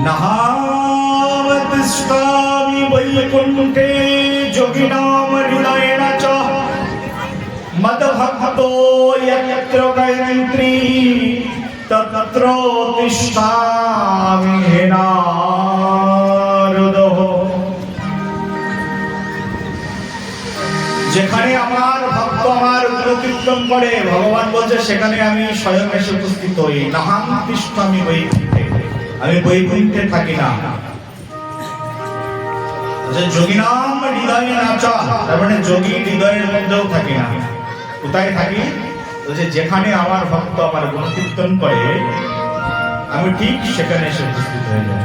नहावतिष्ठामि वैकुण्ठे योगिनां हृदयेन च मद्भक्तो यत्र गयन्ति तत्र तिष्ठामि हे नारद। যেখানে আমার ভক্ত আমার গুণকীর্তন করে ভগবান বলছে সেখানে আমি স্বয়ং এসে উপস্থিত হই। নাহাং তিষ্ঠামি বৈকুণ্ঠে, আমি বৈকুণ্ঠে থাকি না। যোগিনাম হৃদয়ে নাচা, তার মানে যোগী হৃদয়ের মধ্যেও থাকি না। কোথায় থাকি? বলছে যেখানে আমার ভক্ত আমার গুণকীর্তন করে আমি ঠিক সেখানে এসে উপস্থিত হয়ে যাই।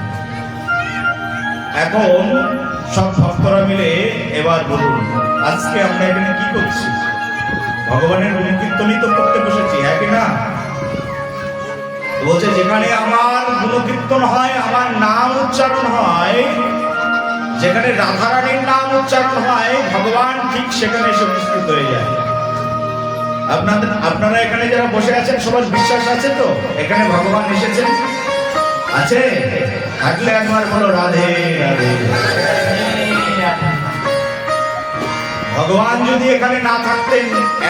এখন সব ভক্তরা মিলে এবার বলুন আজকে আমরা এখানে কি করছি? ভগবানের গুণকীর্তনই তো করতে বসেছি, একই না? বলছে যেখানে আমার গুণকীর্তন হয়, আমার নাম উচ্চারণ হয়, যেখানে রাধারানীর নাম উচ্চারণ হয়, ভগবান ঠিক সেখানে এসে উপস্থিত হয়ে যায়। আপনারা এখানে যারা বসে আছেন সবার বিশ্বাস আছে তো এখানে ভগবান এসেছেন? আছে? থাকলে একবার বলো রাধে রাধে। ভগবান যদি এখানে না থাকতেন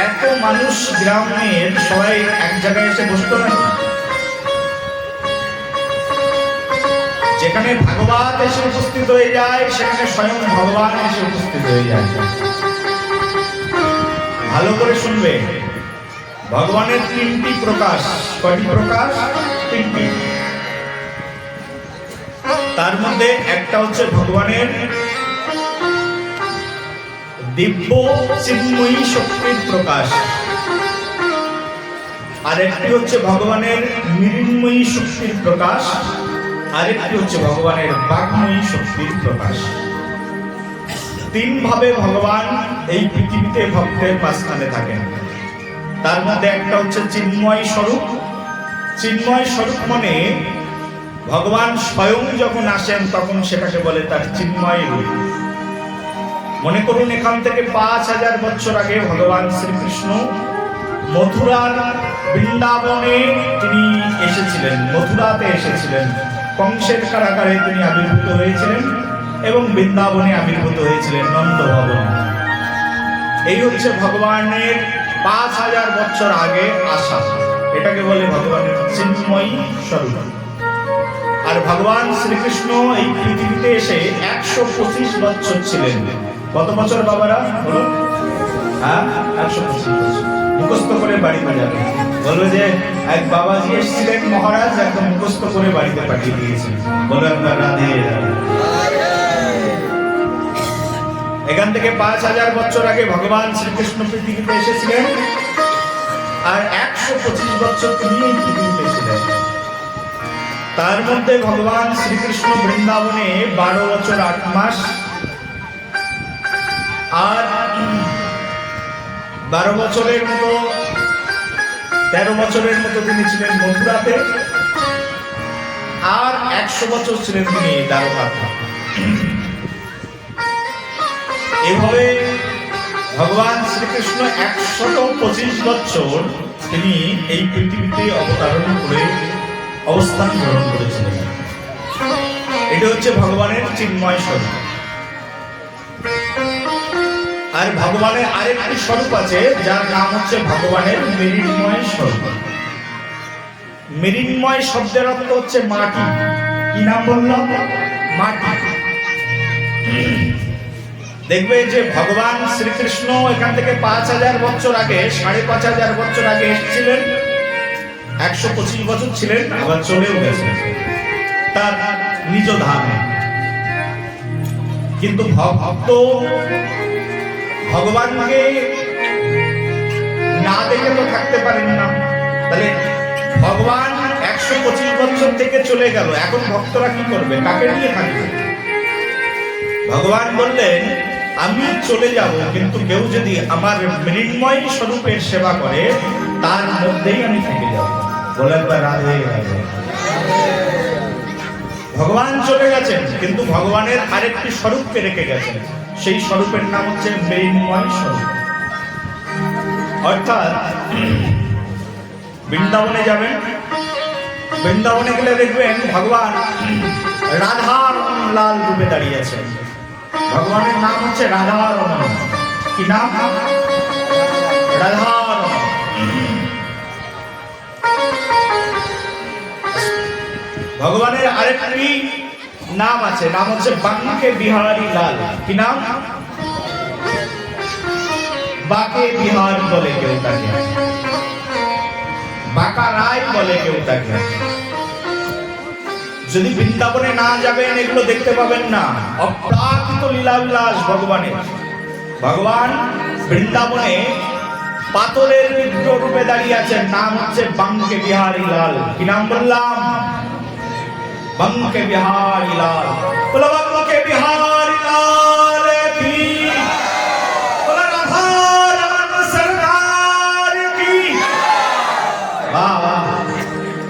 এত মানুষ গ্রামের সবাই এক জায়গায় এসে বসতো না? যেখানে ভাগবত এসে উপস্থিত হয়ে যায় সেখানে স্বয়ং ভগবান এসে উপস্থিত হয়ে যায়। ভালো করে শুনবে, ভগবানের তিনটি প্রকাশ। কয়টি প্রকাশ? তিনটি। তার মধ্যে একটা হচ্ছে ভগবানের দিব্য চিন্ময়ী শক্তির প্রকাশ, আরেকটি হচ্ছে ভগবানের মৃন্ময়ী শক্তির প্রকাশ, আরেকটি হচ্ছে ভগবানের বাগ্ময়ী শক্তির প্রকাশ। তিন ভাবে ভগবান এই পৃথিবীতে ভক্তের মাঝখানে থাকেন। তার মধ্যে একটা হচ্ছে চিন্ময় স্বরূপ। চিন্ময় স্বরূপ মানে ভগবান স্বয়ং যখন আসেন তখন সেটাকে বলে তার চিন্ময় রূপ। মনে করুন এখান থেকে 5000 বছর আগে ভগবান শ্রীকৃষ্ণ মথুরার বৃন্দাবনে তিনি এসেছিলেন, মথুরাতে এসেছিলেন। কংসের কারাগারে তিনি আবির্ভূত হয়েছিলেন এবং বৃন্দাবনে আবির্ভূত হয়েছিলেন নন্দ ভবনে। এই হচ্ছে ভগবানের 5000 বছর আগে আসা, এটাকে বলে ভগবানের চিন্ময়ী স্বরূপ। আর ভগবান শ্রীকৃষ্ণ এই পৃথিবীতে এসে 125 বছর ছিলেন। কত বছর বাবারা বলুন? হ্যাঁ, 125 বছর। মুখস্থ করে বাড়িতে যাবে, বলবে যে এক বাবাজি এসেছিলেন মহারাজ, একদম মুখস্থ করে বাড়িতে পাঠিয়ে দিয়েছেন। বলো একবার রাধে রাধে। এখান থেকে 5000 বছর আগে ভগবান শ্রীকৃষ্ণ পৃথিবীতে এসেছিলেন আর 125 বছর তিনি এই পৃথিবীতে ছিলেন। তার মধ্যে ভগবান শ্রীকৃষ্ণ বৃন্দাবনে 12 বছর 8 মাস আর 12 বছরের মতো 13 বছরের মতো তিনি ছিলেন মথুরাতে, আর 100 বছর ছিলেন তিনি দ্বারকাতে। এভাবে ভগবান শ্রীকৃষ্ণ 125 বছর তিনি এই পৃথিবীতে অবতরণ করে অবস্থান গ্রহণ করেছিলেন। এটা হচ্ছে ভগবানের চিন্ময় স্বরূপ। আর ভগবানের আরেকটি স্বরূপ আছে যার নাম হচ্ছে ভগবানের মৃন্ময় স্বরূপ। মৃন্ময় শব্দের অর্থ হচ্ছে মাটি। কি নাম বললাম? মাটি। দেখবে যে ভগবান শ্রীকৃষ্ণ এখান থেকে 5000 বছর আগে 5500 বছর আগে এসেছিলেন, 125 বছর ছিলেন, আবার চলেও গেছেন তার নিজ ধামে। কিন্তু ভক্ত ভগবানকে না দেখে তো থাকতে পারেন না। তাহলে ভগবান 125 বছর থেকে চলে গেল, এখন ভক্তরা কি করবে? কাকে নিয়ে থাকবে? ভগবান বললেন আমি চলে যাব, কিন্তু কেউ যদি আমার মৃন্ময় স্বরূপের সেবা করে তার মধ্যেই আমি থেকে যাব। বলে একবার রাধে রাধে। ভগবান চলে গেছেন কিন্তু ভগবানের আরেকটি স্বরূপকে রেখে গেছেন, সেই স্বরূপের নাম হচ্ছে মৃন্ময় স্বরূপ। অর্থাৎ বৃন্দাবনে যাবেন, বৃন্দাবনে গেলে দেখবেন ভগবান রাধারমণ লাল রূপে দাঁড়িয়ে আছেন। ভগবানের নাম হচ্ছে রাধারমণ। কি নাম? রাধারমণ। ভগবানের আরেকটি নাম আছে, নাম হচ্ছে বাঙ্কে বিহারী লাল। কি নাম? বাকে বিহার বলে কেউ তাকে, বাঁকা রায় বলে কেউ তাকে। যদি বৃন্দাবনে না যাবেন এগুলো দেখতে পাবেন না। অপ্রাকৃত লীলাবিলাস ভগবানের। ভগবান বৃন্দাবনে পাথরের বিগ্রহ রূপে দাঁড়িয়ে আছেন, নাম হচ্ছে বাঙ্কে বিহারী লাল। কি নাম বললাম? বাঙ্কে বিহারী লাল। বলো বাঙ্কে বিহারী লাল কি, বলো রাধারমণ সরকার কি। বাবা,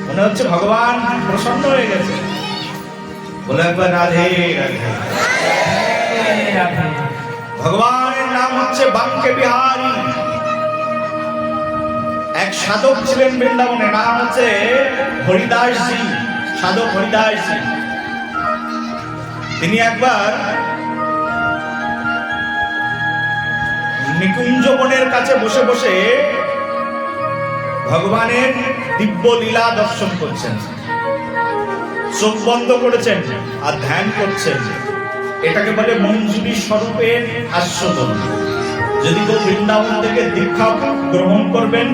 মনে হচ্ছে ভগবান প্রসন্ন হয়ে গেছে। বলে একবার রাধে রাধে। ভগবানের নাম হচ্ছে বাঙ্কে বিহারী। এক সাধক ছিলেন বৃন্দাবনে, নাম হচ্ছে হরিদাস জি, সাধক হরিদাস জি। তিনি একবার নিকুঞ্জ বনের কাছে বসে বসে ভগবানের দিব্য লীলা দর্শন করছেন। চোখ বন্ধ করেছেন আর ধ্যান করছেন। এটাকে বলে মঞ্জুরি স্বরূপের আস্বাদন। যদি কেউ বৃন্দাবন থেকে দীক্ষা গ্রহণ করবেন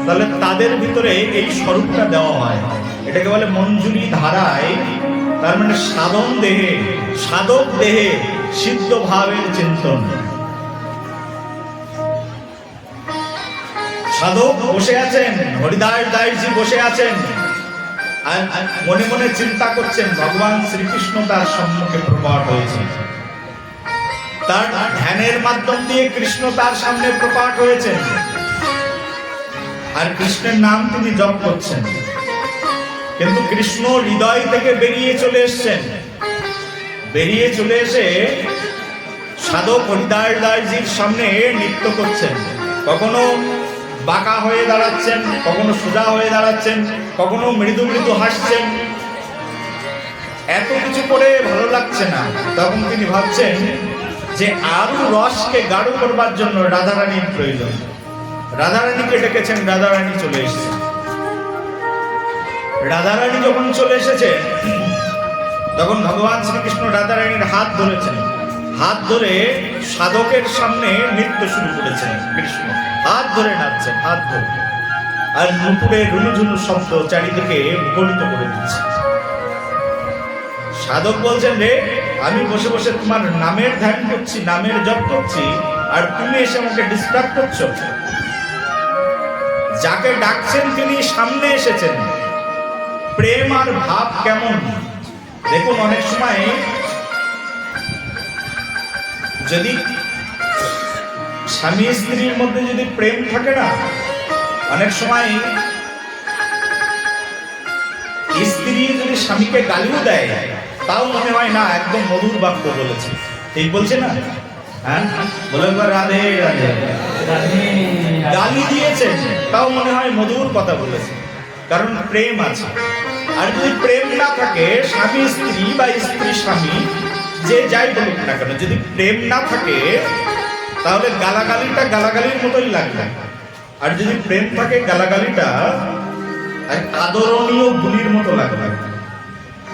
তাহলে তাদের ভিতরে এই স্বরূপটা দেওয়া হয়। এটাকে বলে মঞ্জুরি ধারায়, তার মানে সাধন দেহে, সাধক দেহে সিদ্ধ ভাবের চিন্তন। সাধক বসে আছেন, হরিদাস দাসজি বসে আছেন আর মনে মনে চিন্তা করছেন ভগবান শ্রীকৃষ্ণ তার সম্মুখে প্রকট হয়েছে। তার ধ্যানের মাধ্যম দিয়ে কৃষ্ণ তার সামনে প্রকট হয়েছেন আর কৃষ্ণের নাম তিনি জপ করছেন। কিন্তু কৃষ্ণ হৃদয় থেকে বেরিয়ে চলে এসেছেন। বেরিয়ে চলে এসে সাধক হরিদাস দাসজির সামনে নৃত্য করছেন। কখনো বাঁকা হয়ে দাঁড়াচ্ছেন, কখনো সোজা হয়ে দাঁড়াচ্ছেন, কখনো মৃদু মৃদু হাসছেন। এত কিছু করে ভালো লাগছে না। তখন তিনি ভাবছেন যে আরো রসকে গাঢ় করবার জন্য রাধারানীর প্রয়োজন। রাধারানীকে ডেকেছেন, রাধারানী চলে এসেছেন। রাধারানী যখন চলে এসেছে তখন ভগবান শ্রীকৃষ্ণ রাধারানীর হাত ধরেছেন। হাত ধরে সাধকের সামনে নৃত্য শুরু করেছেন। কৃষ্ণ হাত ধরে নাচছেন, হাত ধরে, আর নুপুরে রুনুঝুনু শব্দ চারিদিকে মুখরিত করে দিচ্ছে। সাধক বলছেন, রে আমি বসে বসে তোমার নামের ধ্যান করছি, নামের জপ করছি, আর তুমি এসে আমাকে ডিস্টার্ব করছো। যাকে ডাকছেন তিনি সামনে এসেছেন। প্রেম আর ভাব কেমন দেখুন। অনেক সময় যদি স্বামী স্ত্রীর মধ্যে যদি প্রেম থাকে না, অনেক সময় স্ত্রী যদি স্বামীকে গালিও দেয় তাও মনে হয় না একদম মধুর বাক্য বলেছে। ঠিক বলছে না? হ্যাঁ, বলে রাধে রাধে। গালি দিয়েছে তাও মনে হয় মধুর কথা বলেছে, কারণ প্রেম আছে। আর যদি প্রেম না থাকে, স্বামী স্ত্রী বা স্ত্রী স্বামী যে যাই বলুক না কেন, যদি প্রেম না থাকে তাহলে গালাগালিটা গালাগালির মতোই লাগবে। আর যদি প্রেম থাকে, গালাগালিটা এক আদরণীয় গুলির মতো লাগবে।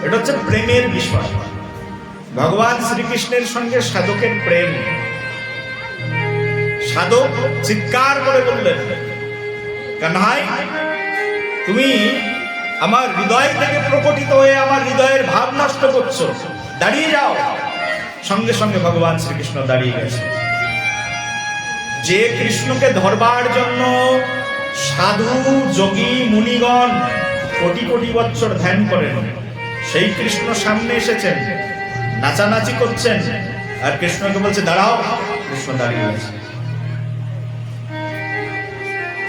এটা হচ্ছে প্রেমের বিষয়। ভগবান শ্রীকৃষ্ণের সঙ্গে সাধকের প্রেম। সাধক চিৎকার করে বললেন, কানহাই, তুমি আমার হৃদয় থেকে প্রকটিত হয়ে আমার হৃদয়ের ভাব নষ্ট করছো, দাঁড়িয়ে যাও। সঙ্গে সঙ্গে ভগবান শ্রীকৃষ্ণ দাঁড়িয়ে গেছে। যে কৃষ্ণকে ধরবার জন্য সাধু যোগী মুনিগণ কোটি কোটি বছর ধ্যান করেন, সেই কৃষ্ণ সামনে এসেছেন, নাচানাচি করছেন, আর কৃষ্ণকে বলছে দাঁড়াও। কৃষ্ণ দাঁড়িয়ে আছে।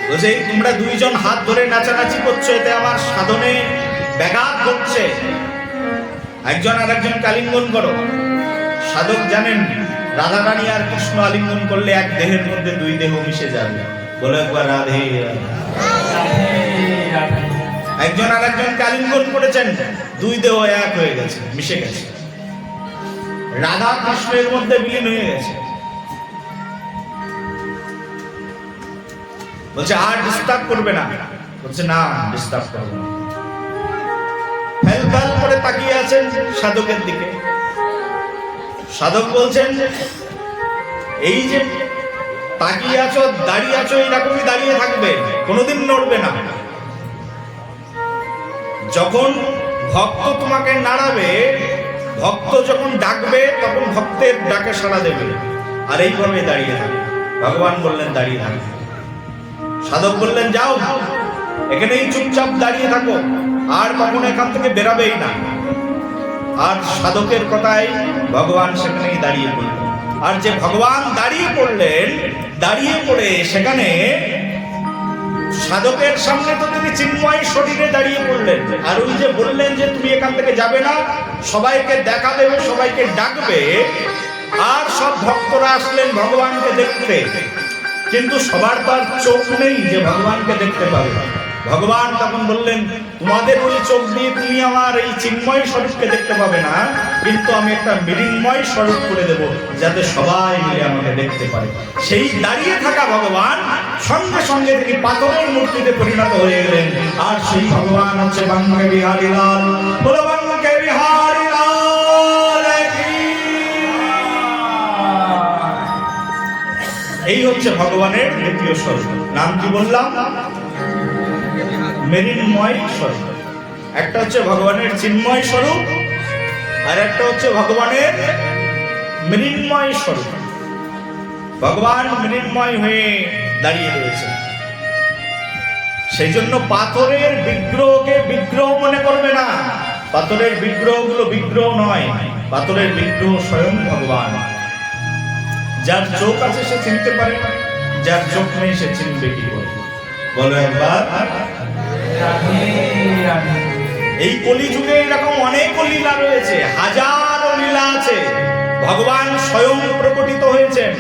বলছে, তোমরা দুইজন হাত ধরে নাচানাচি করছো, এতে আমার সাধনে ব্যাঘাত ঘটছে। একজন আর একজনকে আলিঙ্গন করো। সাধক জানেন রাধারানী আর কৃষ্ণ আলিঙ্গন করলে এক দেহের মধ্যে দুই দেহ মিশে যাবে। বলে একবার রাধে রাধে। একজন আর একজনকে আলিঙ্গন করেছেন, দুই দেহ এক হয়ে গেছে, মিশে গেছে, রাধা কৃষ্ণের মধ্যে বিলীন হয়ে গেছে। বলছে আর ডিস্টার্ব করবে না, বলছে না ডিস্টার্ব করবে না। ফেল ফেল করে তাকিয়ে আছেন সাধকের দিকে। সাধক বলছেন এই যে তাকিয়ে আছো, দাঁড়িয়ে আছো, এইরকমই দাঁড়িয়ে থাকবে, কোনোদিন নড়বে না। যখন ভক্ত তোমাকে নাড়াবে, ভক্ত যখন ডাকবে, তখন ভক্তের ডাকে সাড়া দেবে, আর এইভাবে দাঁড়িয়ে থাকবে। ভগবান বললেন দাঁড়িয়ে থাকবে। সাধক বললেন যাও, এখানেই চুপচাপ দাঁড়িয়ে থাকো, আর কখনো এখান থেকে বেরাবেই না। আর সাধকের কথায় ভগবান সেখানেই দাঁড়িয়ে পড়লেন। আর যে ভগবান দাঁড়িয়ে পড়লেন, দাঁড়িয়ে পড়ে সেখানে সাধকের সামনে তো তিনি চিন্ময় শরীরে দাঁড়িয়ে পড়লেন। আর ওই যে বললেন যে তুমি এখান থেকে যাবে না, সবাইকে দেখা দেবে, সবাইকে ডাকবে, আর সব ভক্তরা আসলেন ভগবানকে দেখতে। কিন্তু সবার তো আর চোখ নেই যে ভগবানকে দেখতে পাবে। ভগবান তখন বললেন তোমাদের ওই চোখ দিয়ে তুমি আমার এই চিন্ময় স্বরূপকে দেখতে পাবে না, কিন্তু আমি একটা মৃন্ময় স্বরূপ করে দেব, যাতে সবাই মিলে আমাকে দেখতে পারে। সেই দাঁড়িয়ে থাকা ভগবান সঙ্গে সঙ্গে তিনি পাথরের মূর্তিতে পরিণত হয়ে গেলেন। আর সেই ভগবান হচ্ছে বাঙ্কে বিহারী লাল, বলো বাঙ্কে বিহারী লাল কি। এই হচ্ছে ভগবানের দ্বিতীয় স্বরূপ। নাম কি বললাম? মৃন্ময় স্বরূপ। একটা হচ্ছে ভগবানের চিন্ময় স্বরূপ, আর একটা হচ্ছে ভগবানের মৃন্ময় স্বরূপ। ভগবান মৃন্ময় হয়ে দাঁড়িয়ে রয়েছে। সেই জন্য পাথরের বিগ্রহকে বিগ্রহ মনে করবে না। পাথরের বিগ্রহগুলো বিগ্রহ নয়, পাথরের বিগ্রহ স্বয়ং ভগবান। যার চোখ আছে সে চিনতে পারে, যার চোখ নেই সে চিনবে কি করে? বলো একবার। এই কলিযুগে এরকম অনেক লীলা রয়েছে, হাজারো লীলা আছে। ভগবান স্বয়ং প্রকটিত হয়েছেন,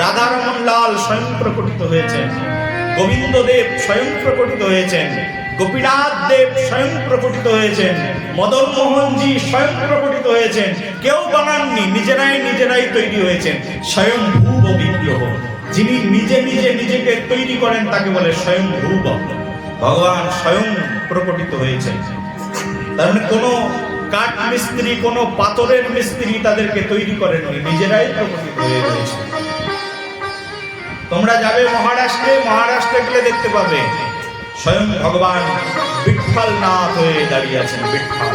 রাধারমণ লাল স্বয়ং প্রকটিত হয়েছেন, গোবিন্দ দেব স্বয়ং প্রকটিত হয়েছেন, গোপীনাথ দেব স্বয়ং প্রকটিত হয়েছেন, মদন মোহনজি স্বয়ং প্রকটিত হয়েছেন। কেউ বানাননি, নিজেরাই তৈরি হয়েছেন। স্বয়ং ভূব বিগ্রহ, যিনি নিজে নিজে নিজেকে তৈরি করেন তাকে বলে স্বয়ং ভূব। ভগবান স্বয়ং প্রকটিত হয়েছেন। তার মানে কোনো কাঠ মিস্ত্রি, কোনো পাথরের মিস্ত্রি তাদেরকে তৈরি করেননি, নিজেরাই প্রকটিত হয়ে রয়েছে। তোমরা যাবে মহারাষ্ট্রে গেলে দেখতে পাবে স্বয়ং ভগবান বিঠ্ঠলনাথ হয়ে দাঁড়িয়ে আছেন। বিঠ্ঠল,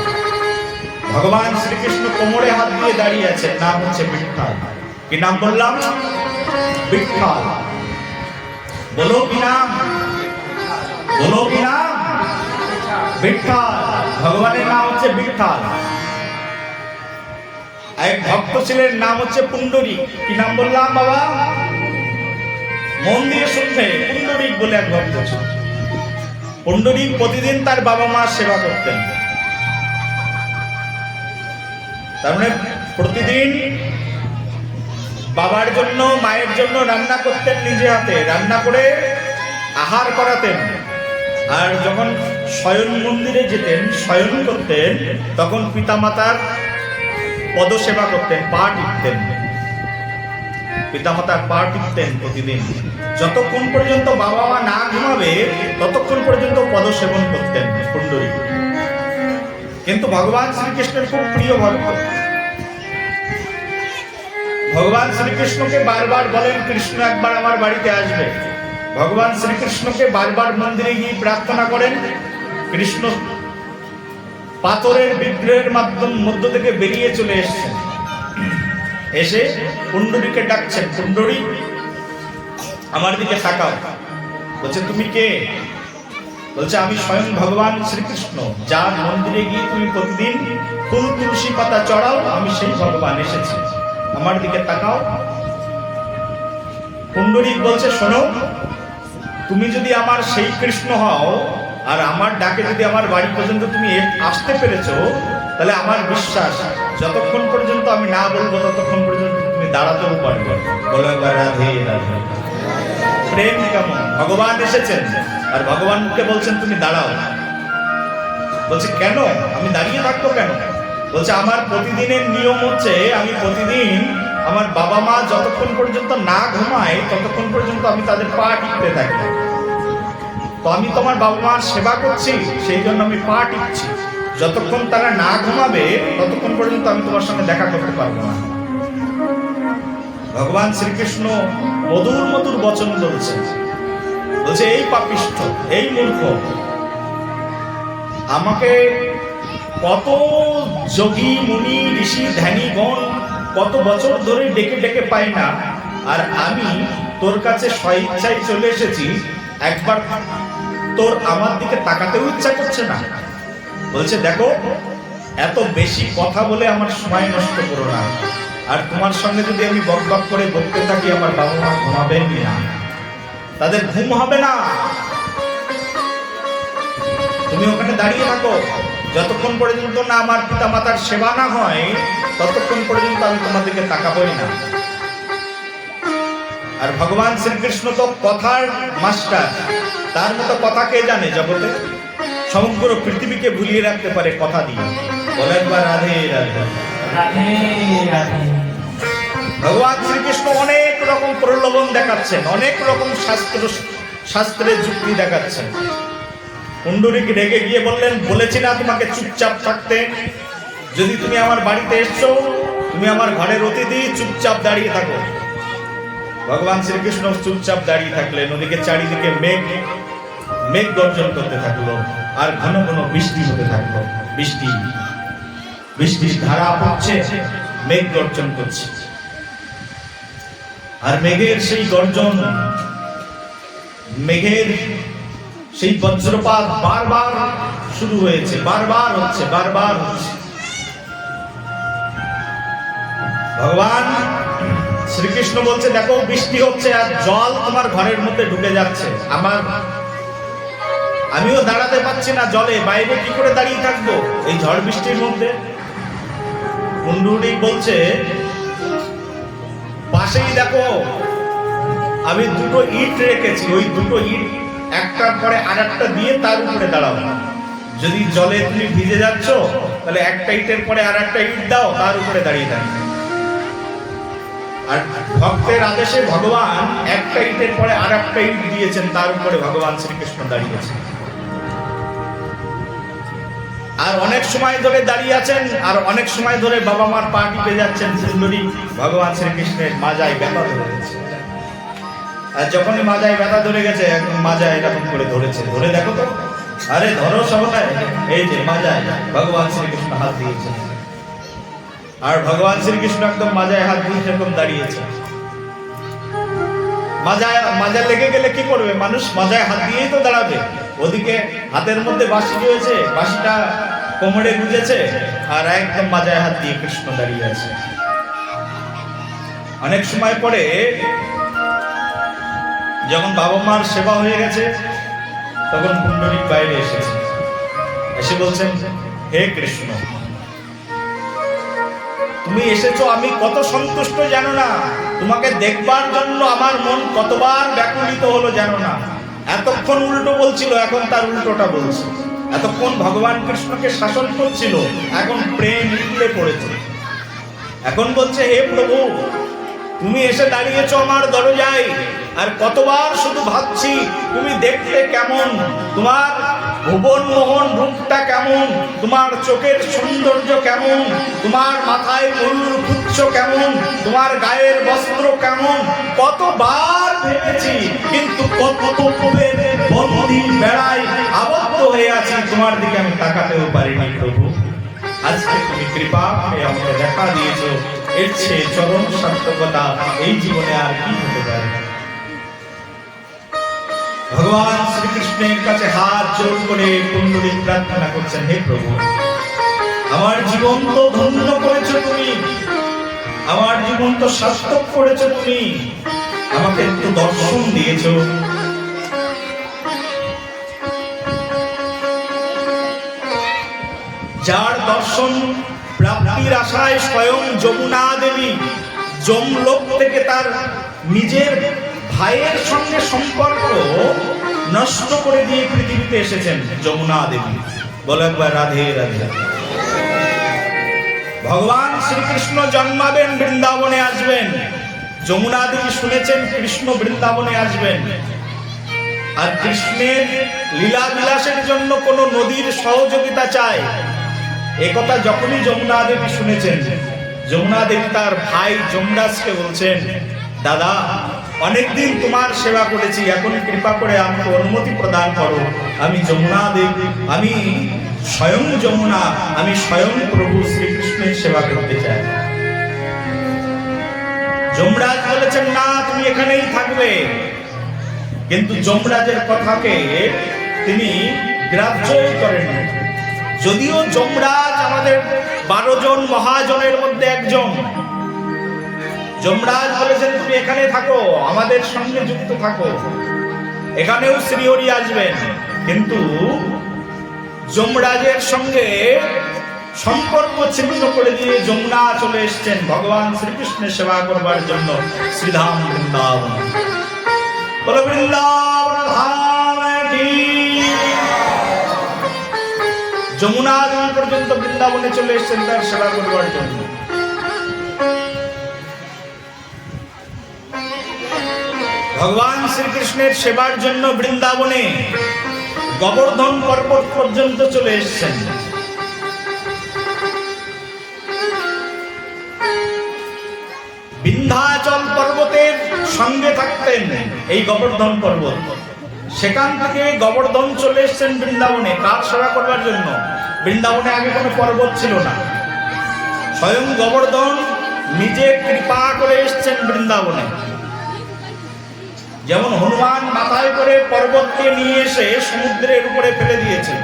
ভগবান শ্রীকৃষ্ণ কোমরে হাত দিয়ে দাঁড়িয়ে আছেন, নাম হচ্ছে বিঠ্ঠল। কি নাম বললাম? বিঠ্ঠল। বলো কি নাম? বলো কি নাম? বিঠ্ঠল। ভগবানের নাম হচ্ছে বিঠ্ঠল। এক ভক্ত ছিলেন, নাম হচ্ছে পুণ্ডরীক। কি নাম বললাম বাবা? মন দিয়ে শুনবে। পুণ্ডরীক বলে এক ভক্ত ছিল। পুণ্ডরীক প্রতিদিন তার বাবা মার সেবা করতেন। তার মানে প্রতিদিন বাবার জন্য, মায়ের জন্য রান্না করতেন, নিজে হাতে রান্না করে আহার করাতেন। আর যখন শয়ন মন্দিরে যেতেন, শয়ন করতেন, তখন পিতামাতার পদসেবা করতেন, পা টিপতেন। পিতামাতার পা টিপতেন প্রতিদিন। যতক্ষণ পর্যন্ত বাবা মা না ঘুমাবে ততক্ষণ পর্যন্ত পদসেবন করতেন পুণ্ডরীক। কিন্তু ভগবান শ্রীকৃষ্ণের খুব প্রিয় ভক্ত। ভগবান শ্রীকৃষ্ণকে বারবার বলেন কৃষ্ণ একবার আমার বাড়িতে আসবে। ভগবান শ্রীকৃষ্ণকে বারবার মন্দিরে গিয়ে প্রার্থনা করেন। কৃষ্ণ পাথরের বিগ্রহের মধ্য থেকে বেরিয়ে চলে এসেছেন, এসে পুণ্ডরীকে ডাকছেন, পুণ্ডরী আমার দিকে তাকাও। বলছে তুমি কে? বলছে আমি স্বয়ং ভগবান শ্রীকৃষ্ণ, যার মন্দিরে গিয়ে তুমি প্রতিদিন ফুল তুলসী পাতা চড়াও, আমি সেই ভগবান এসেছি, আমার দিকে তাকাও। পুণ্ডরীক বলছে শোনো, তুমি যদি আমার সেই কৃষ্ণ হও আর আমার ডাকে যদি আমার বাড়ি পর্যন্ত তুমি আসতে পেরেছো, তাহলে আমার বিশ্বাস যতক্ষণ পর্যন্ত আমি না বলবো ততক্ষণ পর্যন্ত তুমি দাঁড়াতেও পারবে। বলো রাধে রাধে। প্রেম কেমন! ভগবান এসেছেন আর ভগবানকে বলছেন তুমি দাঁড়াও। বলছে কেন, আমি দাঁড়িয়ে থাকবো কেন? বলছে আমার প্রতিদিনের নিয়ম হচ্ছে, আমি প্রতিদিন আমার বাবা মা যতক্ষণ পর্যন্ত না ঘুমায় ততক্ষণ পর্যন্ত আমি তাদের পা টিপতে থাকি। তো আমি তোমার বাবা মার সেবা করছি, সেই জন্য আমি পা টিপছি। যতক্ষণ তারা না ঘুমাবে ততক্ষণ পর্যন্ত আমি তোমার সঙ্গে দেখা করতে পারবো না। ভগবান শ্রীকৃষ্ণ মধুর মধুর বচন বলছেন, বলছে এই পাপিষ্ঠ, এই মূর্খ, আমাকে কত যোগী মুনি ঋষি ধ্যানীগণ কত বছর ধরে ডেকে ডেকে পাই না, আর আমি তোর কাছে স্বইচ্ছায় চলে এসেছি, একবার তোর আমার দিকে তাকাতেও ইচ্ছা করছে না। বলছে দেখো, এত বেশি কথা বলে আমার সময় নষ্ট করো না, আর তোমার সঙ্গে যদি আমি বক বক করে বলতে থাকি আমার বাবা মা ঘুমাবেন না, তাদের ঘুম হবে না। তুমি ওখানে দাঁড়িয়ে থাকো, যতক্ষণ পর্যন্ত না আমার পিতা মাতার সেবা না হয় ততক্ষণ পর্যন্ত আমি তোমাদেরকে তাকাবই না। আর ভগবান শ্রীকৃষ্ণ তো কথার মাস্টার, তার মতো কথা কে জানে জগতে? সমগ্র পৃথিবীকে ভুলিয়ে রাখতে পারে কথা দিয়ে। বলেন বা রাধে রাধে রাধে রাধে। ভগবান শ্রীকৃষ্ণ অনেক রকম প্রলোভন দেখাচ্ছেন, অনেক রকম শাস্ত্রের যুক্তি দেখাচ্ছেন। পুণ্ডরীক রেগে গিয়ে বললেন, বলেছি না তোমাকে চুপচাপ থাকতে? যদি তুমি আমার বাড়িতে এসছো, তুমি আমার ঘরের অতিথি, চুপচাপ দাঁড়িয়ে থাকো। ভগবান শ্রীকৃষ্ণ চুপচাপ দাঁড়িয়ে থাকলেন। ওদিকে চারিদিকে মেঘ গর্জন করতে থাকলো, আর ঘন ঘন বৃষ্টি হতে থাকলো। বৃষ্টির ধারা পড়ছে, মেঘ গর্জন করছে। আর মেঘের সেই গর্জন, মেঘের সেই বজ্রপাত বারবার শুরু হয়েছে, বারবার হচ্ছে। ভগবান শ্রীকৃষ্ণ বলছে, দেখো বৃষ্টি হচ্ছে আর জল তোমার ঘরের মধ্যে ঢুকে যাচ্ছে, আমিও দাঁড়াতে পারছি না জলে, বাইরে কি করে দাঁড়িয়ে থাকবো এই ঝড় বৃষ্টির মধ্যে? পুণ্ডরীক বলছে, পাশেই দেখো আমি দুটো ইট রেখেছি, ওই দুটো ইট একটার পরে আর একটা দিয়ে তার উপরে দাঁড়াও। যদি জলে তুমি ভিজে যাচ্ছ তাহলে একটা ইটের পরে আর একটা ইট দাও, তার উপরে দাঁড়িয়ে থাকবে। আর ভক্তের আদেশে ভগবান একটা ইটের পরে আর একটা ইট দিয়েছেন, তার উপরে ভগবান শ্রীকৃষ্ণ দাঁড়িয়েছেন। আর অনেক সময় ধরে দাঁড়িয়ে আছেন, আর অনেক সময় ধরে বাবা মার পা টিপে যাচ্ছেন। পুণ্ডরীক ভগবান শ্রীকৃষ্ণের মাজায় ব্যথা ধরে গেছে। আর যখনই মাজায় ব্যথা ধরে গেছে, একদম মাজা এরকম করে ধরেছে, ধরে দেখো তো, আরে ধরো সবাই, এই যে মাজায় ভগবান শ্রীকৃষ্ণ হাত দিয়েছে। আর ভগবান শ্রীকৃষ্ণ একদম মাজায় হাত দিয়ে এরকম দাঁড়িয়েছে। মাজা লেগে গেলে কি করবে মানুষ? মাজায় হাত দিয়েই তো দাঁড়াবে। ওদিকে হাতের মধ্যে বাঁশি রয়েছে, বাঁশিটা কোমরে গুঁজেছে, আর একদম মাজায় হাত দিয়ে কৃষ্ণ দাঁড়িয়ে আছে। অনেক সময় পরে যখন বাবা মার সেবা হয়ে গেছে, তখন পুণ্ডরীক বাইরে এসেছে, এসে বলছেন, হে কৃষ্ণ, তুমি এসেছো, আমি কত সন্তুষ্ট জানো না? তোমাকে দেখবার জন্য আমার মন কতবার ব্যাকুলিত হলো জানো না? এতক্ষণ উল্টো বলছিল, এখন তার উল্টোটা বলছে। এতক্ষণ ভগবান কৃষ্ণকে শাসন করছিল, এখন প্রেম উঠলে পড়েছে। এখন বলছে, হে প্রভু, তুমি এসে দাঁড়িয়েছো আমার দরজায়, আর কতবার শুধু ভাবছি তুমি দেখতে কেমন, তোমার ভুবন মোহন রূপটা কেমন, তোমার চোখের সৌন্দর্য কেমন, তোমার মাথায় ময়ূর পুচ্ছ কেমন, তোমার গায়ের বস্ত্র কেমন, কতবার ভেবেছি, কিন্তু কত বন্দী বেড়ায় আবদ্ধ হয়ে আছি, তোমার দিকে আমি তাকাতেও পারিনি প্রভু। আজকে তুমি কৃপা করে আমাকে দেখা দিয়েছো, এর চেয়ে চরম সার্থকতা এই জীবনে আর কি হতে পারে? ভগবান শ্রীকৃষ্ণের কাছে হাত জোড় করে পুণ্ডরীক প্রার্থনা করছেন, হে প্রভু, আমার জীবন তো ধন্য করেছো তুমি, আমার জীবন তো সার্থক করেছো তুমি, আমাকে একটু দর্শন দিয়েছো। যার দর্শন প্রাপ্তির আশায় স্বয়ং যমুনা দেবী যমলোক থেকে তার নিজের ভাইয়ের সঙ্গে সম্পর্ক নষ্ট করে দিয়ে পৃথিবীতে এসেছেন যমুনা দেবী। বলো একবার রাধে রাধে। ভগবান শ্রীকৃষ্ণ জন্মাবেন, বৃন্দাবনে আসবেন। যমুনা দেবী শুনেছেন কৃষ্ণ বৃন্দাবনে আসবেন, আর কৃষ্ণের লীলা বিলাসের জন্য কোন নদীর সহযোগিতা চায়। একথা যখনই যমুনা দেবী শুনেছেন, যমুনা দেবী তার ভাই যমরাজকে বলছেন, দাদা অনেকদিন তোমার সেবা করেছি, এখন কৃপা করে আমাকে অনুমতি প্রদান করো। আমি যমুনা দেবী, আমি স্বয়ং যমুনা, আমি স্বয়ং প্রভু শ্রীকৃষ্ণের সেবা করতে চাই। যমরাজ বলেছেন, না তুমি এখানেই থাকবে। কিন্তু যমরাজের কথাকে তিনি গ্রাহ্য করেন। যদিও যমরাজ আমাদের 12 জন মহাজনের মধ্যে একজন, যমরাজ বলেছেন তুমি এখানে থাকো, আমাদের সঙ্গে যুক্ত থাকো, এখানেও শ্রীহরি আসবেন। কিন্তু যমরাজের সঙ্গে সম্পর্ক ছিন্ন করে দিয়ে যমুনা চলে এসেছেন ভগবান শ্রীকৃষ্ণের সেবা করবার জন্য শ্রীধাম বৃন্দাবন। বলো বৃন্দাবন ধাম কি। যমুনা পর্যন্ত বৃন্দাবনে চলে এসেছেন তার সেবা করবার জন্য। ভগবান শ্রীকৃষ্ণের সেবার জন্য বৃন্দাবনে গোবর্ধন পর্বত পর্যন্ত চলে এসেছেন। বিন্ধ্যাচল পর্বতের সঙ্গে থাকতেন এই গোবর্ধন পর্বত, সেখান থেকে গোবর্ধন চলে এসেছেন বৃন্দাবনে কার সেবা করবার জন্য। বৃন্দাবনে আগে কোনো পর্বত ছিল না, স্বয়ং গোবর্ধন নিজে কৃপা করে এসেছেন বৃন্দাবনে। যেমন হনুমান মাথায় করে পর্বতকে নিয়ে এসে সমুদ্রের উপরে ফেলে দিয়েছেন।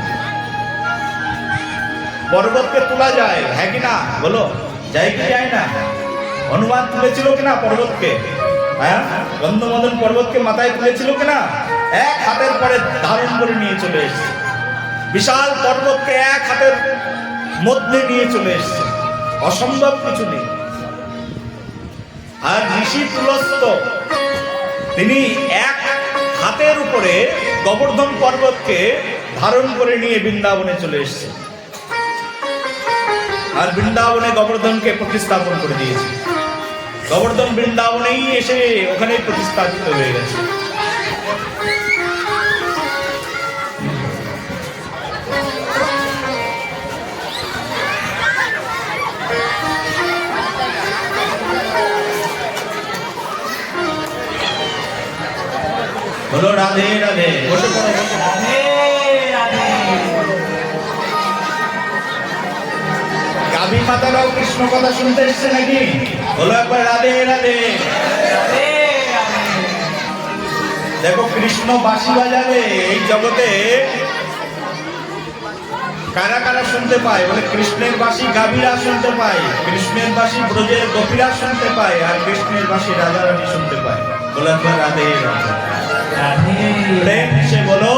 পর্বতকে তোলা যায়, হ্যাঁ কি না বলো, যায় কি যায় না? হনুমান তুলেছিল কিনা পর্বতকে? হ্যাঁ, গন্ধমদন পর্বতকে মাথায় তুলেছিল কিনা? এক হাতের পরে ধারণ করে নিয়ে চলে এসেছে। বিশাল পর্বতকে এক হাতের মধ্যে নিয়ে চলে এসেছে, অসম্ভব কিছু নেই। আর ঋষি তুলস্ত তিনি এক হাতের উপরে গোবর্ধন পর্বতকে ধারণ করে নিয়ে বৃন্দাবনে চলে এসেছে, আর বৃন্দাবনে গোবর্ধনকে প্রতিস্থাপন করে দিয়েছে। গোবর্ধন বৃন্দাবনেই এসে ওখানে প্রতিস্থাপিত হয়ে গেছে। বলো রাধে রাধে। বসে পড়ো। গাভী মাতারাও কৃষ্ণ কথা শুনতে এসছে নাকি? বলো একবার রাধে রাধে। দেখো কৃষ্ণ বাঁশি বাজাবে এই জগতে কারা কারা শুনতে পায়? বলে কৃষ্ণের বাঁশি গাভীরা শুনতে পায়, কৃষ্ণের বাঁশি ব্রজের গোপীরা শুনতে পায়, আর কৃষ্ণের বাঁশি রাজা রানী শুনতে পায়। বলো একবার রাধে রাধে। বলো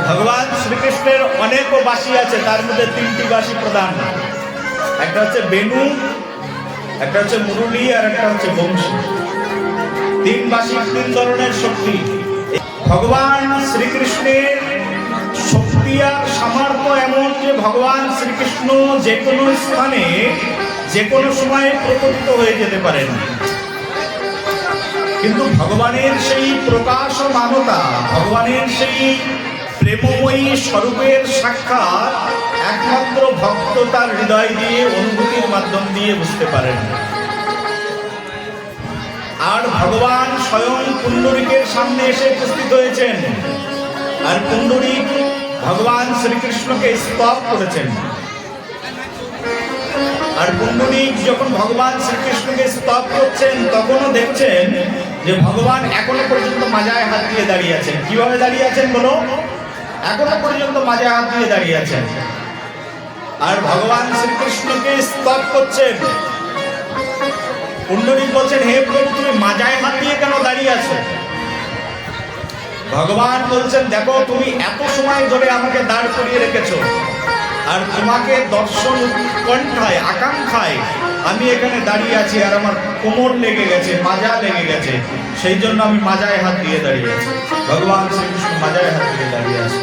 ভগবান শ্রীকৃষ্ণের অনেক বাঁশি আছে, তার মধ্যে 3টি বাঁশি প্রধান। একটা হচ্ছে বেনু, একটা হচ্ছে মুরলী, আর একটা হচ্ছে বংশী। 3 বাঁশি 3 ধরনের শক্তি। ভগবান শ্রীকৃষ্ণের শক্তি আর সামর্থ্য এমন যে ভগবান শ্রীকৃষ্ণ যে কোনো স্থানে যে কোনো সময়ে প্রকটিত হয়ে যেতে পারেন। কিন্তু ভগবানের সেই প্রকাশমানতা, ভগবানের সেই প্রেমময়ী স্বরূপের সাক্ষাৎ একমাত্র ভক্ত তার হৃদয় দিয়ে অনুভূতির মাধ্যম দিয়ে বুঝতে পারেন। আর ভগবান স্বয়ং পুণ্ডরীকের সামনে এসে উপস্থিত হয়েছেন, আর পুণ্ডরীক ভগবান শ্রীকৃষ্ণকে স্তব করেছেন। আর পুণ্ডরীক যখন ভগবান শ্রীকৃষ্ণকে স্তব করছেন তখনও দেখছেন যে ভগবান এখনো পর্যন্ত মাজায় হাত দিয়ে দাঁড়িয়ে আছেন। কিভাবে দাঁড়িয়ে আছেন বলো? এখনো পর্যন্ত মাজায় হাত দিয়ে দাঁড়িয়ে আছেন, আর ভগবান শ্রীকৃষ্ণকে স্তব করছেন। পুণ্ডরীক বলছেন, হে প্রভু তুমি মাজায় হাত দিয়ে কেন দাঁড়িয়ে আছো? ভগবান বলছেন, দেখো তুমি এত সময় ধরে আমাকে দাঁড় করিয়ে রেখেছো, আর তোমাকে দর্শন উৎকণ্ঠায় আকাঙ্ক্ষায় আমি এখানে দাঁড়িয়ে আছি, আর আমার কোমর লেগে গেছে, মাজা লেগে গেছে, সেই জন্য আমি মাজায় হাত দিয়ে দাঁড়িয়ে আছি। ভগবান শ্রীকৃষ্ণ মাজায় হাত দিয়ে দাঁড়িয়ে আছে।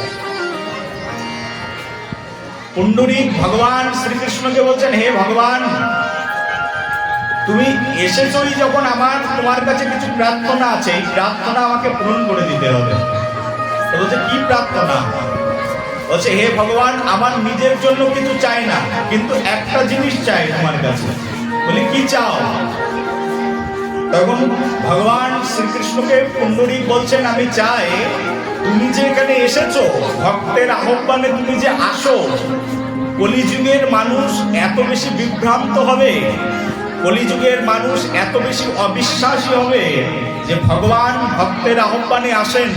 পুণ্ডরীক ভগবান শ্রীকৃষ্ণকে বলছেন, হে ভগবান, তুমি এসেছই যখন, তোমার কাছে কিছু প্রার্থনা আছে, এই প্রার্থনা আমাকে পূরণ করে দিতে হবে। বলছে কি প্রার্থনা? বলছে, হে ভগবান, আমার নিজের জন্য কিছু চাই না, কিন্তু একটা জিনিস চাই তোমার কাছে। বলে কি চাও? তখন ভগবান শ্রীকৃষ্ণকে পুণ্ডরীক বলছেন, আমি চাই তুমি যে এখানে এসেছো, ভক্তের আহ্বানে তুমি যে আসো, কলিযুগের মানুষ এত বেশি বিভ্রান্ত হবে, কলিযুগের মানুষ এত বেশি অবিশ্বাসী হবে যে ভগবান ভক্তের আহ্বানে আসেন,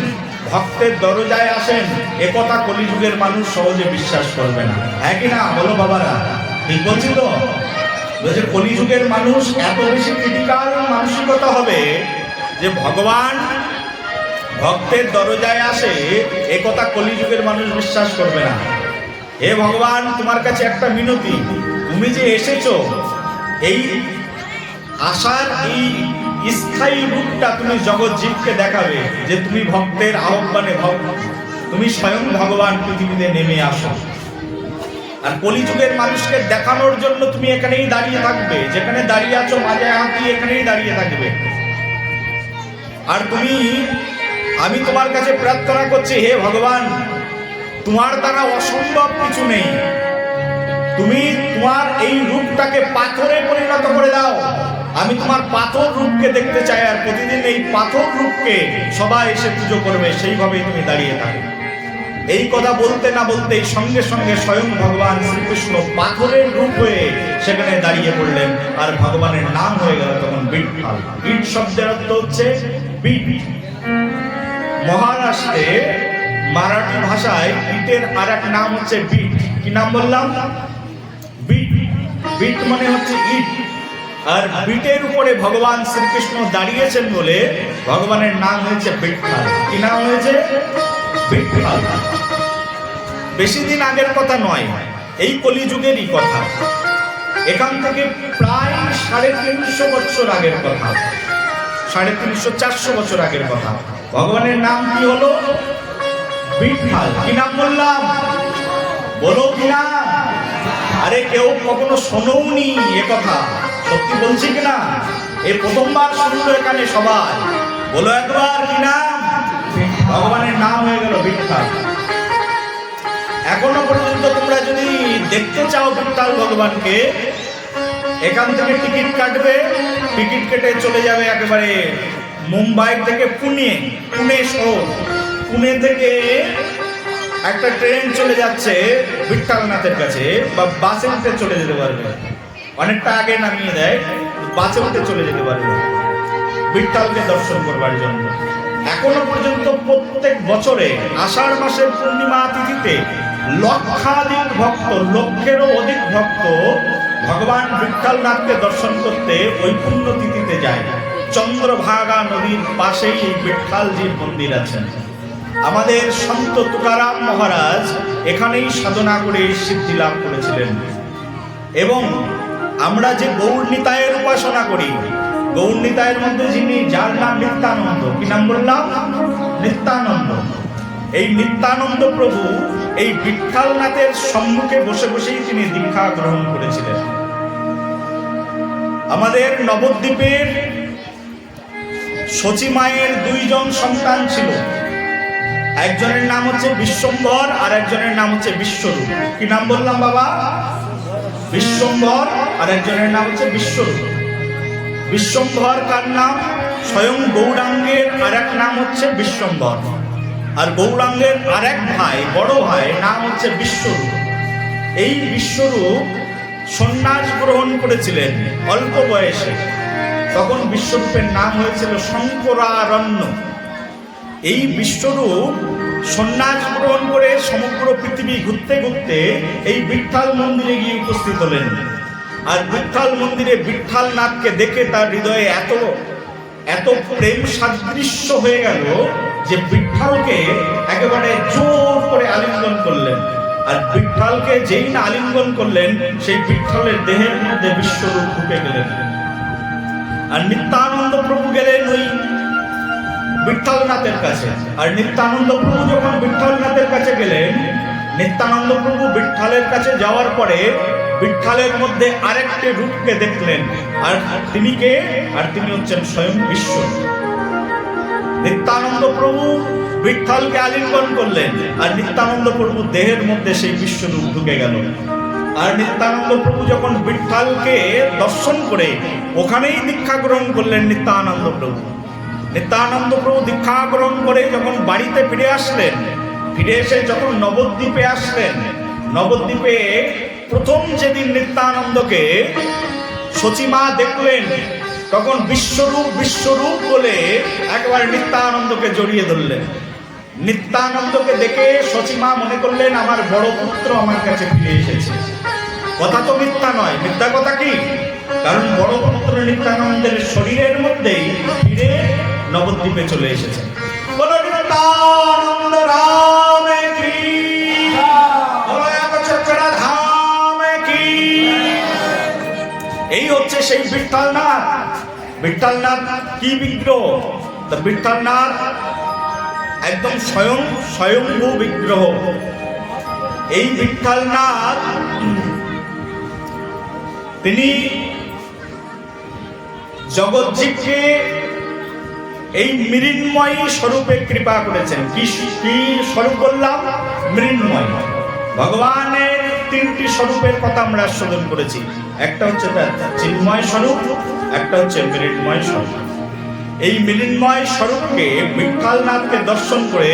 ভক্তের দরজায় আসেন, একথা কলিযুগের মানুষ সহজে বিশ্বাস করবে না। হ্যাঁ কি না বলো বাবারা? ঠিক বলছি তো? বলছে কলিযুগের মানুষ এত বেশি ক্রিটিক্যাল মানসিকতা হবে যে ভগবান ভক্তের দরজায় আসে, একথা কলিযুগের মানুষ বিশ্বাস করবে না। হে ভগবান, তোমার কাছে একটা মিনতি, তুমি যে এসেছো, এই আশার এই স্থায়ী রূপটা তুমি জগৎ জীবকে দেখাবে যে তুমি ভক্তের আহ্বানে তুমি স্বয়ং ভগবান পৃথিবীতে নেমে আসো। আর কলিযুগের মানুষকে দেখানোর জন্য তুমি এখানেই দাঁড়িয়ে থাকবে, যেখানে দাঁড়িয়ে আছো মাজায় হাত দিয়ে এখানেই দাঁড়িয়ে থাকবে। আর আমি তোমার কাছে প্রার্থনা করছি, হে ভগবান, তোমার দ্বারা অসম্ভব কিছু নেই, তুমি তোমার এই রূপটাকে পাথরে পরিণত করে দাও। আমি তোমার পাথর রূপকে দেখতে চাই, আর প্রতিদিন এই পাথর রূপকে সবাই এসে পুজো করবে, সেইভাবেই তুমি দাঁড়িয়ে থাকবে। এই কথা বলতে না বলতেই সঙ্গে সঙ্গে স্বয়ং ভগবান শ্রীকৃষ্ণ পাথরের রূপ হয়ে সেখানে দাঁড়িয়ে পড়লেন, আর ভগবানের নাম হয়ে গেল তখন বিট্ঠাল। বিট শব্দের অর্থ হচ্ছে বিট। মহারাষ্ট্রে মারাঠি ভাষায় বিটের আর এক নাম হচ্ছে বিট। কি নাম বললাম? বিট। বিট মানে হচ্ছে ইট। আর বিটের উপরে ভগবান শ্রীকৃষ্ণ দাঁড়িয়েছেন বলে ভগবানের নাম হয়েছে বিট্ঠাল। কি নাম হয়েছে? বিট্ঠাল। বেশি দিন আগের কথা নয়, এই কলিযুগেরই কথা। এখান থেকে প্রায় 350 বছর আগের কথা, 350-400 বছর আগের কথা। ভগবানের নাম কি হলো? বিট্ঠাল। কি নাম বললাম? বলো কি না? আরে কেউ কখনো শোনোনি এ কথা? সত্যি বলছি কিনা? এই প্রথমবার শুনলো এখানে সবাই। বলো একবার কি নাম? ভগবানের নাম হয়ে গেল বিট্ঠাল। এখনো পর্যন্ত তোমরা যদি দেখতে চাও বিট্ঠাল ভগবানকে, এখান থেকে টিকিট কাটবে, টিকিট কেটে চলে যাবে একেবারে মুম্বাই থেকে পুনে শহর। পুনে থেকে একটা ট্রেন চলে যাচ্ছে বিট্ঠালনাথের কাছে, বা বাসে উঠে চলে যেতে পারবে, অনেকটা আগে নামিয়ে দেয়, বাসে উঠে চলে যেতে পারবে বিট্ঠালকে দর্শন করবার জন্য। এখনো পর্যন্ত প্রত্যেক বছরে আষাঢ় মাসের পূর্ণিমা তিথিতে লক্ষাধিক ভক্ত, লক্ষেরও অধিক ভক্ত ভগবান বিট্ঠালনাথকে দর্শন করতে ওই পুণ্য তিথিতে যায়। চন্দ্রভাগা নদীর পাশেই এই বিট্ঠালজির মন্দির আছেন। আমাদের সন্ত তুকারাম মহারাজ এখানেই সাধনা করে সিদ্ধি লাভ করেছিলেন। এবং আমরা যে গৌর নিতায়ের উপাসনা করি, গৌর নিতায়ের মধ্যে যার নাম নিত্যানন্দ। কি নাম বললাম? নিত্যানন্দ। এই নিত্যানন্দ প্রভু এই বিট্ঠালনাথের সম্মুখে বসে বসেই তিনি দীক্ষা গ্রহণ করেছিলেন। আমাদের নবদ্বীপের শচী মায়ের 2 জন সন্তান ছিল। একজনের নাম হচ্ছে বিশ্বম্ভর, আর একজনের নাম হচ্ছে বিশ্বরূপ। কি নাম বললাম বাবা? বিশ্বম্ভর, আর একজনের নাম হচ্ছে বিশ্বরূপ। বিশ্বম্ভর কার নাম? স্বয়ং গৌরাঙ্গের আর এক নাম হচ্ছে বিশ্বম্ভর, আর গৌরাঙ্গের আর এক ভাই, বড় ভাই, নাম হচ্ছে বিশ্বরূপ। এই বিশ্বরূপ সন্ন্যাস গ্রহণ করেছিলেন অল্প বয়সে। তখন বিশ্বরূপের নাম হয়েছিল শঙ্করারণ্য। এই বিশ্বরূপ সন্ন্যাস গ্রহণ করে সমগ্র পৃথিবী ঘুরতে ঘুরতে এই বিট্ঠাল মন্দিরে গিয়ে উপস্থিত হলেন। আর বিট্ঠাল মন্দিরে বিট্ঠালনাথকে দেখে তার হৃদয়ে এত প্রেম সাদৃশ্য হয়ে গেল যে বিট্ঠালকে একেবারে জোর করে আলিঙ্গন করলেন। আর বিট্ঠালকে যেই না আলিঙ্গন করলেন, সেই বিট্ঠালের দেহের মধ্যে বিশ্বরূপ ঢুকে গেলেন। আর নিত্যানন্দ প্রভু গেলেন ওই বিট্ঠালনাথের কাছে। আর নিত্যানন্দ প্রভু যখন বিট্ঠালনাথের কাছে গেলেন, নিত্যানন্দ প্রভু বিঠ্ঠলের কাছে যাওয়ার পরে বিঠ্ঠলের মধ্যে আরেকটি রূপকে দেখলেন, আর তিনি কে? আর তিনি হচ্ছেন স্বয়ং বিশ্ব। নিত্যানন্দ প্রভু বিঠ্ঠলকে আলিঙ্গন করলেন, আর নিত্যানন্দ প্রভু দেহের মধ্যে সেই বিশ্বরূপ ঢুকে গেল। আর নিত্যানন্দ প্রভু যখন বিঠ্ঠলকে দর্শন করে ওখানেই দীক্ষা গ্রহণ করলেন নিত্যানন্দ প্রভু। নিত্যানন্দ প্রভু দীক্ষা গ্রহণ করে যখন বাড়িতে ফিরে আসলেন, ফিরে এসে যখন নবদ্বীপে আসলেন, নবদ্বীপে প্রথম যেদিন নিত্যানন্দকে সচিমা দেখলেন, তখন বিশ্বরূপ বিশ্বরূপ বলে একবার নিত্যানন্দকে জড়িয়ে ধরলেন। নিত্যানন্দকে দেখে সচিমা মনে করলেন আমার বড় পুত্র আমার কাছে ফিরে এসেছে। কথা তো মিথ্যা নয়, মিথ্যা কথা কি? কারণ বড় পুত্র নিত্যানন্দের শরীরের মধ্যেই ফিরে নবদ্বীপে চলে এসেছে। বলো নিত্যানন্দ রাম কি, বলো একচক্রা ধাম কি। এই হচ্ছে সেই বিঠ্ঠলনাথ। বিঠ্ঠলনাথ কি বিগ্রহ? তো বিঠ্ঠলনাথ একদম স্বয়ংভূ বিগ্রহ। এই বিঠ্ঠলনাথ তিনি জগৎজীবকে এই মৃন্ময়ী স্বরূপে কৃপা করেছেন। কি স্বরূপ বললাম? মৃন্ময়। ভগবানের তিনটি স্বরূপের কথা আমরা আস্বাদন করেছি। একটা হচ্ছে তার চিন্ময় স্বরূপ, একটা হচ্ছে মৃন্ময় স্বরূপ। এই মৃন্ময় স্বরূপকে বিঠ্ঠলনাথকে দর্শন করে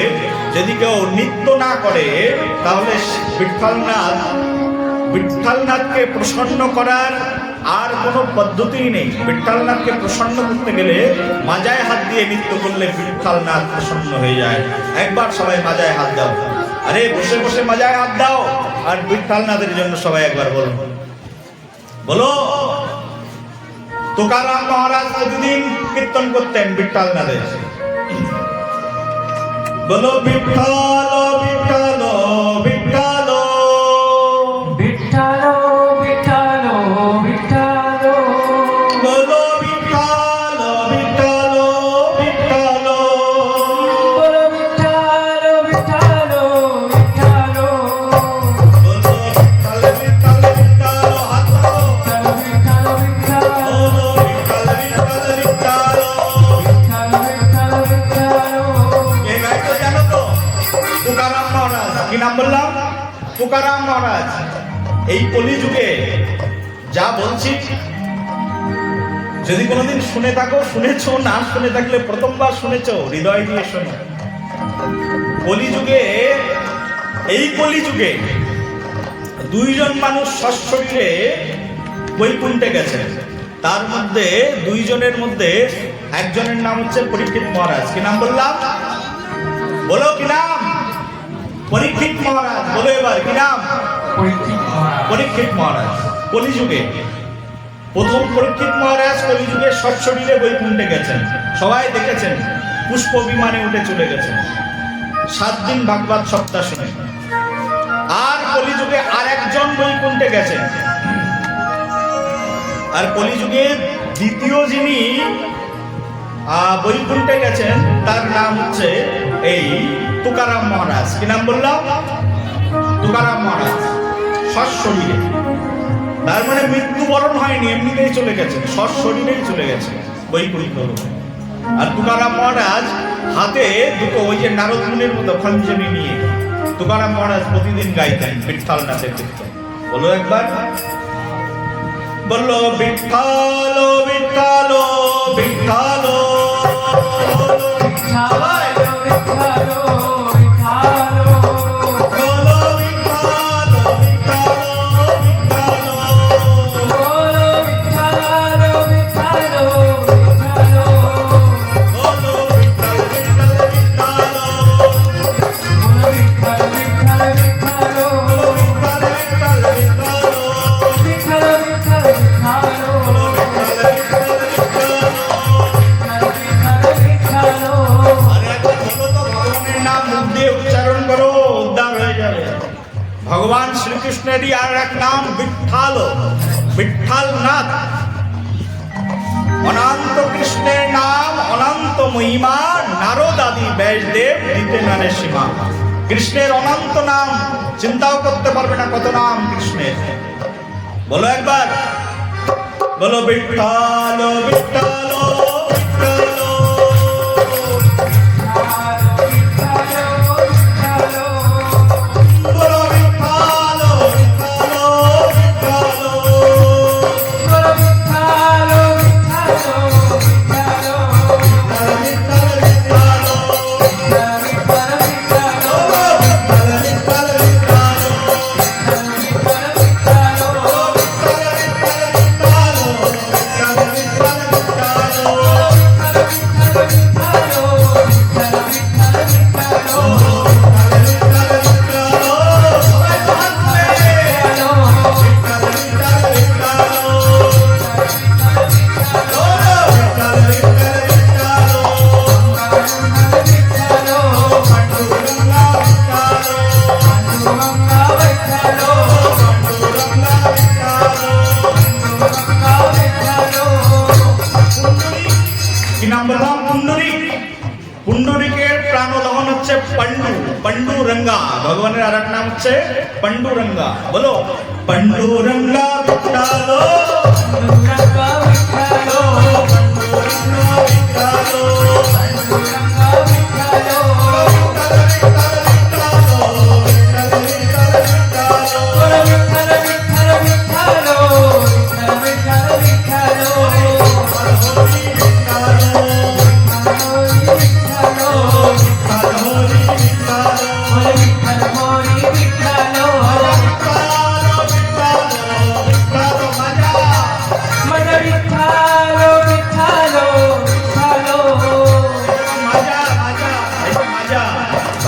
যদি কেউ নৃত্য না করে, তাহলে বিঠ্ঠলনাথকে প্রসন্ন করার আর কোনো পদ্ধতি নেই। বিঠ্ঠলনাথকে প্রসন্ন করতে গেলে মাজায় হাত দিয়ে নৃত্য করলে বিঠ্ঠলনাথ প্রসন্ন হয়ে যায়। একবার সবাই মাজায় হাত দাও, আরে বসে বসে মাজায় হাত দাও, আর বিঠ্ঠলনাথের জন্য সবাই একবার বলো, বলো। তুকারাম মহারাজ প্রতিদিন কীর্তন করতেন বিঠ্ঠলনাথের। বলো বিঠ্ঠল বিঠ্ঠল বিঠ্ঠল বিঠ্ঠল বিঠ্ঠল বিঠ্ঠল। বলো বিঠ্ঠল বিঠ্ঠল বিঠ্ঠল। বলো বিঠ্ঠল বিঠ্ঠল বিঠ্ঠল। বলো বিঠ্ঠল বিঠ্ঠল বিঠ্ঠল। হাত ধরো। বিঠ্ঠল বিঠ্ঠল বলো বিঠ্ঠল বিঠ্ঠল বিঠ্ঠল। বিঠ্ঠল বিঠ্ঠল বিঠ্ঠল। কে গাইতো জানো তো? তুকারাম মহারাজ। কি নাম বললাম? তুকারাম মহারাজ। এই কলিযুগে যা বলছি, যদি কোনোদিন শুনে থাকো, শুনেছো, না শুনে থাকলে প্রথমবার শুনেছো, হৃদয় দিয়ে শোনো। কলিযুগে, এই কলিযুগে দুইজন মানুষ সশরীরে বৈকুণ্ঠে গেছেন। তার মধ্যে দুইজনের মধ্যে একজনের নাম হচ্ছে পরীক্ষিত মহারাজ। কি নাম বললাম? বলো কি নাম? পরীক্ষিত মহারাজ। বলো এবার কি নাম? পরীক্ষিত মহারাজ। কলিযুগে প্রথম পরীক্ষিত মহারাজ কলিযুগে সশরীরে বৈকুণ্ঠে গেছেন, সবাই দেখেছেন। পুষ্প বিমানে উঠে চলে গেছেন 7 দিন ভাগবত সপ্তাহ শুনে। আর কলিযুগে আর একজন বৈকুণ্ঠে গেছেন। আর কলিযুগে দ্বিতীয় যিনি বৈকুণ্ঠে গেছেন তার নাম হচ্ছে এই তুকারাম মহারাজ। কি নাম বললাম? তুকারাম মহারাজ। সশরীরে, তার মানে মৃত্যুবরণ হয়নি, এমনিতেই চলে গেছেন, সশরীরেই চলে গেছে বৈকুণ্ঠ। আর তুকারাম মহারাজ হাতে দুটো ওই যে নারদ মুনির মতো খঞ্জনি নিয়ে তুকারাম মহারাজ প্রতিদিন গাইতেন বিঠ্ঠলনাথের কীর্তন। বলো একবার, বললো বিঠ্ঠল বিঠ্ঠল বিঠ্ঠল। ভগবান শ্রীকৃষ্ণেরই আর এক নাম বিঠ্ঠল, বিঠ্ঠলনাথ। অনন্ত কৃষ্ণের নাম অনন্ত মহিমা, নারদ আদি ব্যাসদেব দিতে নারে সীমা। কৃষ্ণের অনন্ত নাম চিন্তাও করতে পারবে না কত নাম কৃষ্ণের। বলো একবার, বলো বিঠ্ঠল বিঠ্ঠল বিঠ্ঠল। বলো বিঠ্ঠল বিঠ্ঠল বিঠ্ঠল। কি নাম বললাম? পুণ্ডরিক। পুণ্ডরিকের প্রাণদহন হচ্ছে পাণ্ডু, পাণ্ডুরঙ্গা। ভগবানের আর এক নাম হচ্ছে পাণ্ডুরঙ্গা। বলো পাণ্ডুরঙ্গা বিঠ্ঠল পাণ্ডুরঙ্গা বিঠ্ঠল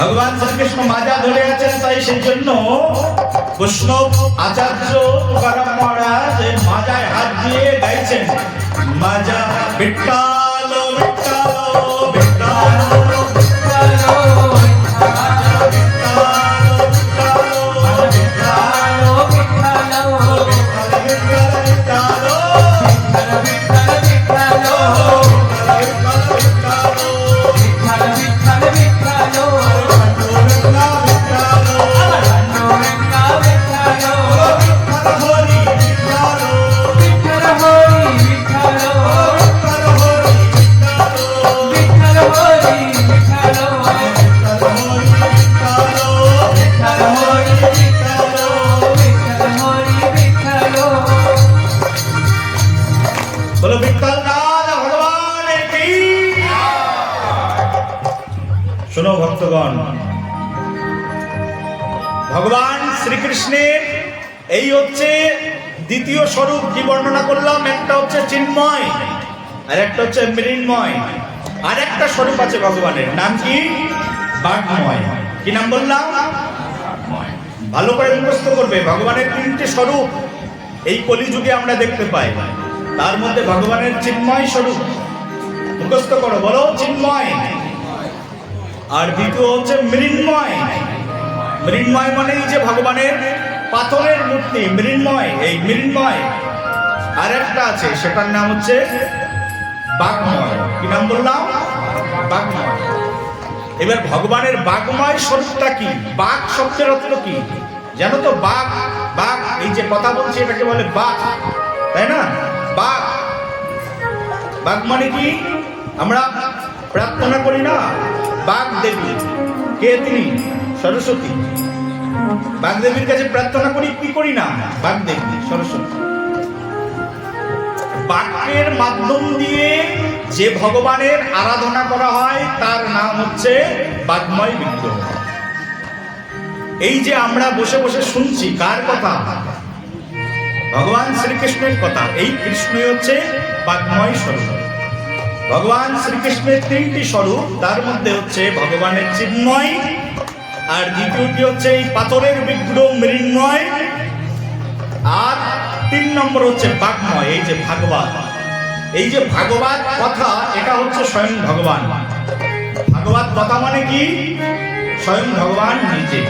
ভগবান শ্রীকৃষ্ণ মাজা ধরে আছেন, তাই সেই জন্য বৈষ্ণব আচার্য তুকারাম মহারাজ এই মাজায় হাত দিয়ে গাইছেন, মাজা বিঠ্ঠল বিঠ্ঠল বিঠ্ঠল বলো বিঠ্ঠল নাথ ভগবানের কি। শোনো ভক্তগণ, ভগবান শ্রীকৃষ্ণের এই হচ্ছে দ্বিতীয় স্বরূপ। কি বর্ণনা করলাম? একটা হচ্ছে চিন্ময় আর একটা হচ্ছে মৃন্ময়। আর একটা স্বরূপ আছে ভগবানের, নাম কি? বাগময়। কি নাম বললাম? ভালো করে মুখস্থ করবে। ভগবানের তিনটে স্বরূপ এই কলিযুগে আমরা দেখতে পাই, তার মধ্যে ভগবানের চিন্ময় স্বরূপ মুখস্থ করো, বলো চিন্ময়। আর দ্বিতীয় হচ্ছে মৃন্ময়। মৃন্ময় মানে এই যে ভগবানের পাথরের মূর্তি মৃন্ময়, এই মৃন্ময়। আর একটা আছে, সেটার নাম হচ্ছে বাগময়। কি নাম বললাম? বাগময়। এবার ভগবানের বাগময় স্বরূপটা কি? বাগ শব্দের অর্থ কি জানো তো? বাগ, বাগ এই যে কথা বলছি এটাকে বলে বাগ, তাই না? বাগ, বাগ মানে কি? আমরা প্রার্থনা করি না বাগ দেবী, কে তিনি? সরস্বতী। বাগ দেবীর কাছে প্রার্থনা করি, কি করি না? বাগ দেবী সরস্বতী। বাক্যের মাধ্যম দিয়ে যে ভগবানের আরাধনা করা হয় তার নাম হচ্ছে বাগময় বিগ্রহ। এই যে আমরা বসে বসে শুনছি, কার কথা? ভগবান শ্রীকৃষ্ণের কথা। এই কৃষ্ণই হচ্ছে বাগময় স্বরূপ। ভগবান শ্রীকৃষ্ণের তিনটি স্বরূপ, তার মধ্যে হচ্ছে ভগবানের চিন্ময়, আর দ্বিতীয়টি হচ্ছে এই পাথরের বিগ্রহ মৃন্ময়, আর 3 নম্বর হচ্ছে বাগময়, এই যে ভাগবত। এই যে ভাগবত কথা, এটা হচ্ছে স্বয়ং ভগবান। ভাগবত কথা মানে কি? স্বয়ং ভগবান নিজে।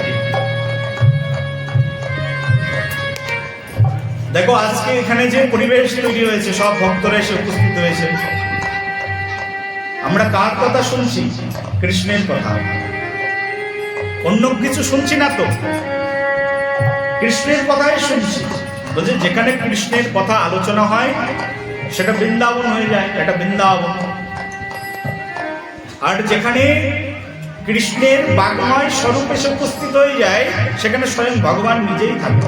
দেখো আজকে এখানে যে পরিবেশ তৈরি হয়েছে, সব ভক্তরা এসে উপস্থিত হয়েছে, আমরা কার কথা শুনছি? কৃষ্ণের কথা। অন্য কিছু শুনছি না তো, কৃষ্ণের কথাই শুনছি। বলছে যেখানে কৃষ্ণের কথা আলোচনা হয় সেটা বৃন্দাবন হয়ে যায়, এটা বৃন্দাবন। আর যেখানে কৃষ্ণের বাগময় স্বরূপ এসে উপস্থিত হয়ে যায় সেখানে স্বয়ং ভগবান নিজেই থাকে।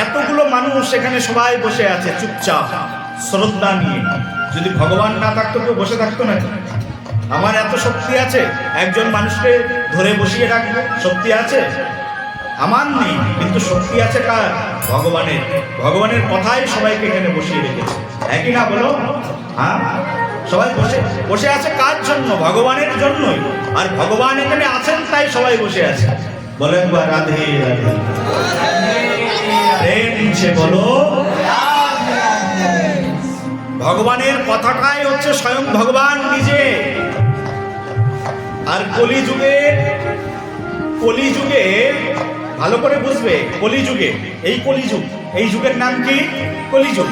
এতগুলো মানুষ সেখানে সবাই বসে আছে চুপচাপ শ্রদ্ধা নিয়ে। যদি ভগবান না থাকতো কেউ বসে থাকতো না। আমার এত শক্তি আছে একজন মানুষকে ধরে বসিয়ে রাখবো, শক্তি আছে? আমার নেই, কিন্তু শক্তি আছে কার? ভগবানের। ভগবানের কথাই সবাইকে এখানে বসিয়ে রেখেছে, একই না বলো? হ্যাঁ, সবাই বসে বসে আছে কার জন্য? ভগবানের জন্যই। আর ভগবান এখানে আছেন তাই সবাই বসে আছে। বলেন বা রাধে রাধে, প্রেম সে বলো। ভগবানের কথাটাই হচ্ছে স্বয়ং ভগবান নিজে। আর কলিযুগে ভালো করে বুঝবে, কলিযুগে, এই কলিযুগ, এই যুগের নাম কি? কলিযুগ।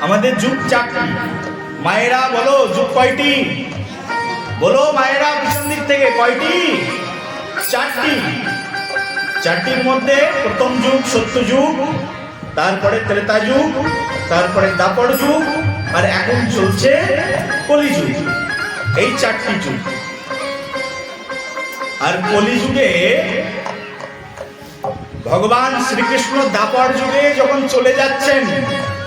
আমাদের যুগ চারটি। মায়েরা বলো যুগ কয়টি? বলো মায়েরা পিছন দিক থেকে, কয়টি? চারটি। চারটির মধ্যে প্রথম যুগ সত্যযুগ, তারপরে ত্রেতা যুগ, তারপরে দাপর যুগ, আর এখন চলছে কলিযুগ। এই চারটি যুগ। আর কলিযুগে ভগবান শ্রীকৃষ্ণ দাপর যুগে যখন চলে যাচ্ছেন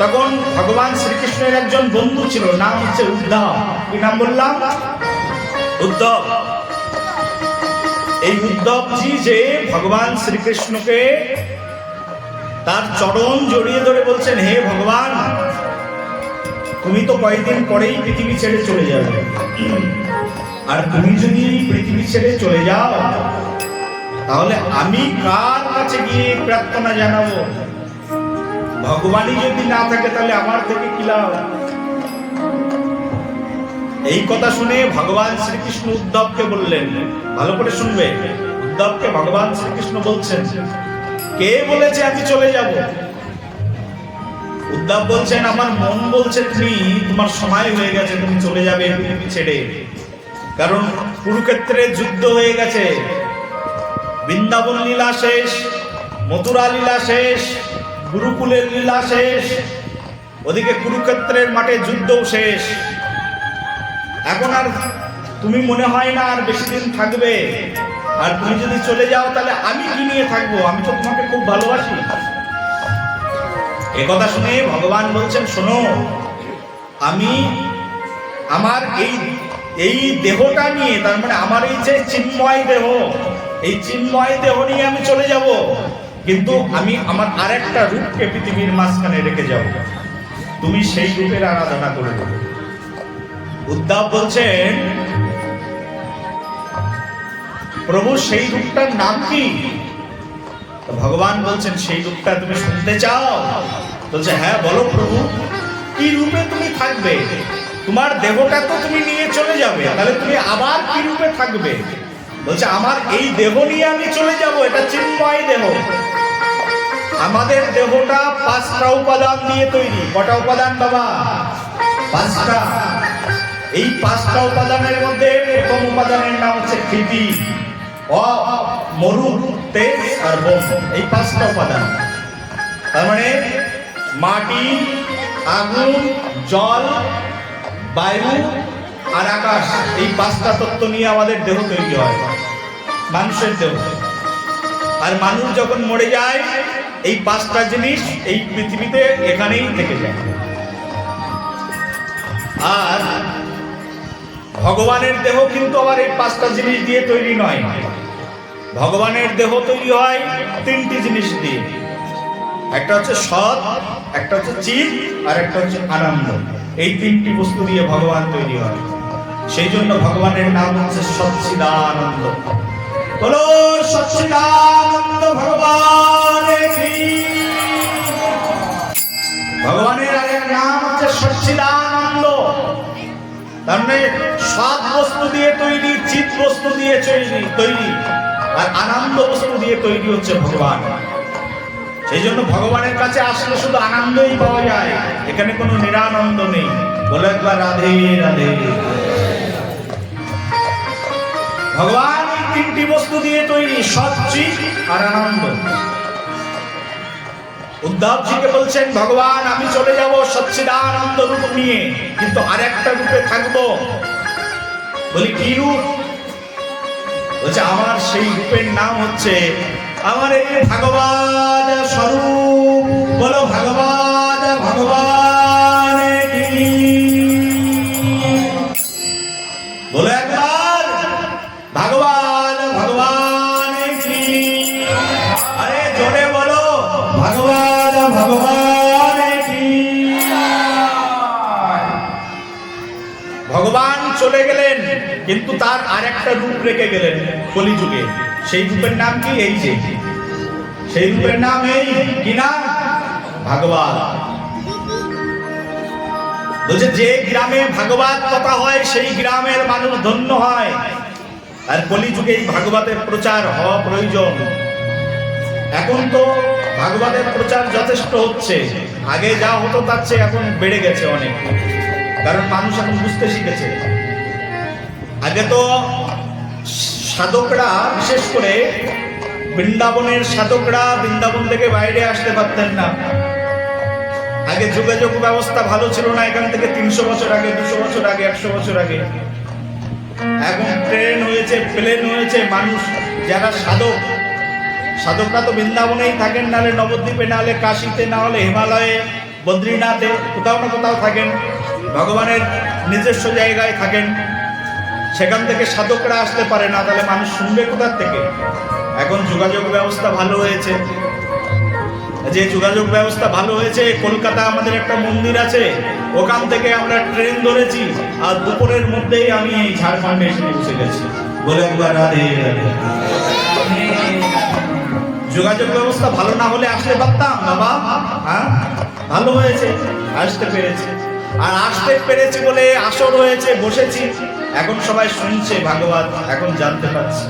তখন ভগবান শ্রীকৃষ্ণের একজন বন্ধু ছিল, নাম হচ্ছে উদ্ধব। কি নাম বললাম? উদ্ধব। এই উদ্ধবজি যে ভগবান শ্রীকৃষ্ণকে তার চরণ জড়িয়ে ধরে বলছেন, হে ভগবান, তুমি তো কয়েকদিন পরেই পৃথিবী ছেড়ে চলে যাবে, আর তুমি যদি পৃথিবী ছেড়ে চলে যাও তাহলে আমি কার কাছে গিয়ে প্রার্থনা জানাবো? ভগবানই যদি না থাকে তাহলে আমার থেকে কি লাভ? এই কথা শুনে ভগবান শ্রীকৃষ্ণ উদ্ধবকে বললেন, ভালো করে শুনবে, উদ্ধবকে ভগবান শ্রীকৃষ্ণ বলছেন, কে বলেছে আমি চলে যাব? উদ্ধব বলছেন, আমার মন বলছে তোমার সময় হয়ে গেছে, তুমি চলে যাবে পৃথিবী ছেড়ে। কারণ কুরুক্ষেত্রে যুদ্ধ হয়ে গেছে, বৃন্দাবন লীলা শেষ, মথুরা লীলা শেষ, গুরুকুলের লীলা শেষ, ওদিকে কুরুক্ষেত্রের মাঠে যুদ্ধও শেষ। এখন আর তুমি মনে হয় না আর বেশি দিন থাকবে। আর তুমি যদি চলে যাও তাহলে আমি কি নিয়ে থাকবো? আমি তো তোমাকে খুব ভালোবাসি। একথা শুনে ভগবান বলছেন, শোনো, আমি আমার এই দেহটা নিয়ে, তার মানে আমার এই যে চিন্ময় দেহ, এই চিন্ময় দেহ নিয়ে আমি চলে যাব, কিন্তু আমি আমার আরেকটা রূপকে পৃথিবীর মাঝখানে রেখে যাব, তুমি সেই রূপের আরাধনা করে দেবে। উদ্ধব বলছেন, প্রভু সেই রূপটার নাম কি? ভগবান বলছেন, সেই রূপটা তুমি শুনতে চাও? বলছে, হ্যাঁ বলো প্রভু, কি রূপে তুমি থাকবে? তোমার দেহটা তো তুমি নিয়ে চলে যাবে, তাহলে তুমি আবার কি রূপে থাকবে? বলছে, আমার এই দেহ নিয়ে আমি চলে যাব, এটা চিন্ময় দেহ। আমাদের দেহটা 5টা উপাদান দিয়ে তৈরি। কটা উপাদান বাবা? 5টা। এই 5টা উপাদানের মধ্যে প্রথম উপাদানের নাম হচ্ছে ক্ষিতি, মরু, তেজ আর বোম। এই 5টা উপাদান, তার মানে মাটি, আগুন, জল, বায়ু আর আকাশ, এই 5টা তত্ত্ব নিয়ে আমাদের দেহ তৈরি হয়, মানুষের দেহ। আর মানুষ যখন মরে যায় এই 5টা জিনিস এই পৃথিবীতে এখানেই থেকে যায়। আর ভগবানের দেহ কিন্তু আবার এই 5টা জিনিস দিয়ে তৈরি নয়। ভগবানের দেহ তৈরি হয় 3টি জিনিস দিয়ে। একটা হচ্ছে সৎ, একটা হচ্ছে চিৎ, আর একটা হচ্ছে আনন্দ। এই 3টি বস্তু দিয়ে ভগবান তৈরি হয়। সেই জন্য ভগবানের নাম হচ্ছে সচ্চিদানন্দ। বলো সচ্চিদানন্দ ভগবানের কি? ভগবানের আরেক নাম হচ্ছে সচ্চিদানন্দ। তার মানে সৎ বস্তু দিয়ে তৈরি, চিৎ বস্তু দিয়ে তৈরি, আর আনন্দ বস্তু দিয়ে তৈরি হচ্ছে ভগবান। সেই জন্য ভগবানের কাছে আসলে শুধু আনন্দই পাওয়া যায়, এখানে কোনো নিরানন্দ নেই। বলে একবার রাধে রাধে। ভগবান এই তিনটি বস্তু দিয়ে তৈরি, সচ্চিৎ আর আনন্দ। উদ্ধবজিকে বলছেন ভগবান আমি চলে যাব সচ্চিদানন্দ রূপ নিয়ে, কিন্তু আরেকটা রূপে থাকবো। বলি কি রূপ? বলছে আমার সেই রূপের নাম হচ্ছে আমার এই ভগবান স্বরূপ। বলো ভগবান ভগবান কি? বলো একবার ভগবান ভগবান কি? আরে জোরে বলো ভগবান ভগবান কি? ভগবান চলে গেলেন, কিন্তু তার আরেকটা রূপ রেখে গেলেন কলিযুগে। সেই রূপের নাম কি? এই যে সেই রূপের নাম এই কি নাম? ভাগবত। বলছে যে গ্রামে ভাগবত কথা হয় সেই গ্রামের মানুষ ধন্য হয়। আর কলিযুগে এই ভাগবতের প্রচার হওয়া প্রয়োজন। এখন তো ভাগবতের প্রচার যথেষ্ট হচ্ছে, আগে যা হতো তার চেয়ে এখন বেড়ে গেছে অনেক, কারণ মানুষ এখন বুঝতে শিখেছে। আগে তো সাধকরা, বিশেষ করে বৃন্দাবনের সাধকরা বৃন্দাবন থেকে বাইরে আসতে পারতেন না। আগে যোগাযোগ ব্যবস্থা ভালো ছিল না, এখান থেকে 300 বছর আগে, 200 বছর আগে, 100 বছর আগে। এখন ট্রেন হয়েছে, প্লেন হয়েছে। মানুষ যারা সাধকরা তো বৃন্দাবনেই থাকেন, নাহলে নবদ্বীপে, নাহলে কাশীতে, না হলে হিমালয়ে, বদ্রীনাথে, কোথাও না কোথাও থাকেন, ভগবানের নিজস্ব জায়গায় থাকেন। সেখান থেকে সাধকরা আসতে পারে না, তাহলে মানুষ শুনবে কোথার থেকে? এখন যোগাযোগ ব্যবস্থা ভালো হয়েছে। যে যোগাযোগ ব্যবস্থা ভালো হয়েছে, কলকাতা আমাদের একটা মন্দির আছে, ওখান থেকে আমরা ট্রেন ধরেছি, আর দুপুরের মধ্যেই আমি এই ঝাড়খণ্ডে এসে পৌঁছে গেছি। বলে একবার রাধে রাধে। যোগাযোগ ব্যবস্থা ভালো না হলে আসতে পারতাম বাবা? হ্যাঁ, ভালো হয়েছে, আসতে পেরেছি। আর আসতে পেরেছি বলে আসর হয়েছে, বসেছি, এখন সবাই শুনছে ভাগবত, এখন জানতে পারছি।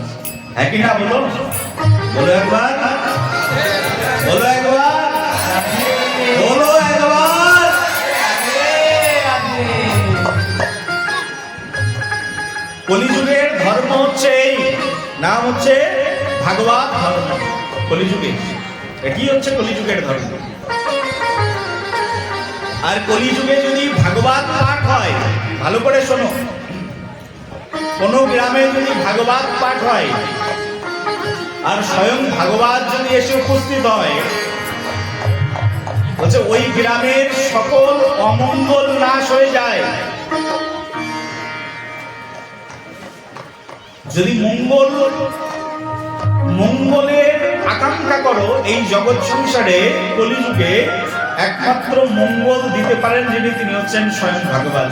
হ্যাঁ কি না? বলো বলো একবার, বলো একবার, বলো একবার। কলিযুগের ধর্ম হচ্ছে এই, নাম হচ্ছে ভাগবত ধর্ম। কলিযুগে এটি হচ্ছে কলিযুগের ধর্ম। আর কলিযুগে যদি ভাগবত পাঠ হয়, ভালো করে শোনো, কোন গ্রামে যদি ভাগবত পাঠ হয় আর স্বয়ং ভাগবত যদি এসে উপস্থিত হয়, বলছে ওই গ্রামের সকল অমঙ্গল নাশ হয়ে যায়। যদি মঙ্গলের আকাঙ্ক্ষা করো এই জগৎ সংসারে, কলিযুগে একমাত্র মঙ্গল দিতে পারেন যিনি, তিনি হচ্ছেন স্বয়ং ভাগবত।